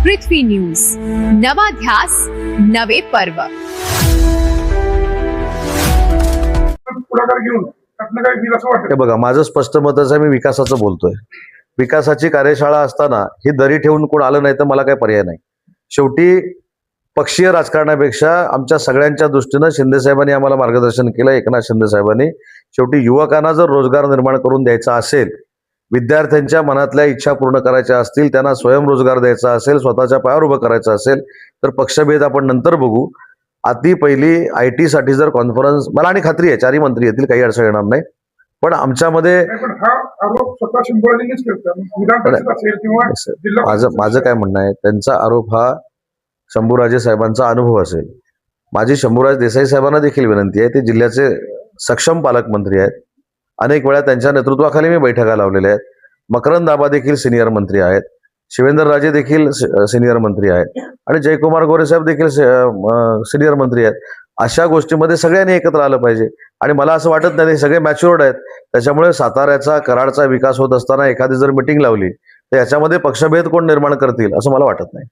पृथ्वी news, नवा ध्यास नवे पर्व. पुढाकार घेऊन आपलं काय होईल असं वाटतं? हे बघा, माझं स्पष्ट मतच आहे. मी विकासाचं बोलतोय. विकासाची कार्यशाळा असताना ही दरी ठेवून कोण आलं नाही तर मला काही पर्याय नाही. शेवटी पक्षीय राजकारणापेक्षा आमच्या सगळ्यांच्या दृष्टीनं शिंदे साहेबांनी आम्हाला मार्गदर्शन केलं. एकनाथ शिंदे साहेबांनी शेवटी युवकांना जर रोजगार निर्माण करून द्यायचा असेल, विद्यार्थ्यांच्या मनातल्या इच्छा पूर्ण करायच्या असतील, त्यांना स्वयंरोजगार द्यायचा असेल, स्वतःच्या पायावर उभं करायचं असेल तर पक्षभेद आपण नंतर बघू. आधी पहिली IT साठी जर कॉन्फरन्स, मला आणि खात्री आहे चारही मंत्री येतील, काही अडचण येणार नाही. पण आमच्यामध्ये नाही, पण हा आरोप स्वतः शंभूराजेंनीच करतात. विधान परिषद असेल किंवा जिल्हा माझं काय म्हणणं आहे, त्यांचा आरोप हा शंभूराजे साहेबांचा अनुभव असेल. माझी शंभूराज देसाई साहेबांना देखील विनंती आहे. ते जिल्ह्याचे सक्षम पालकमंत्री आहेत. अनेक वेळा त्यांच्या नेतृत्वाखाली मी बैठका लावलेल्या आहेत. मकरंद आबा देखील सिनियर मंत्री आहेत. शिवेंद्रराजे देखील सिनियर मंत्री आहेत आणि जयकुमार गोरे साहेब देखील सिनियर मंत्री आहेत. अशा गोष्टीमध्ये सगळ्यांनी एकत्र आलं पाहिजे आणि मला असं वाटत नाही, ते सगळे मॅच्युअर्ड आहेत. त्याच्यामुळे साताऱ्याचा, कराडचा विकास होत असताना एखादी जर मिटिंग लावली तर याच्यामध्ये पक्षभेद कोण निर्माण करतील असं मला वाटत नाही.